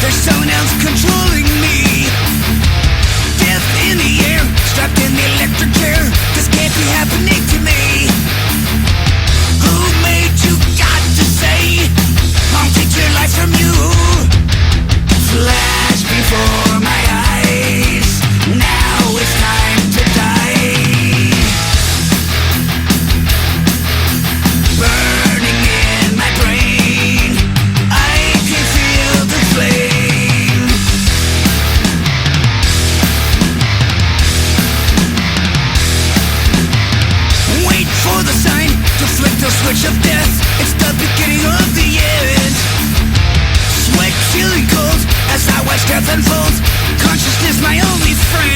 There's someone else controlling me. Death in the air, strapped in the electric chair. This can't be happening to me. Who made you got to say I'll take your life from you? Flash before my eyes, now it's time to die. Burning in my brain, I can feel the flame. Wait for the sign to flick the switch of death. It's the beginning of the end. Sweat chilling cold as I watch death unfold. Consciousness my only friend.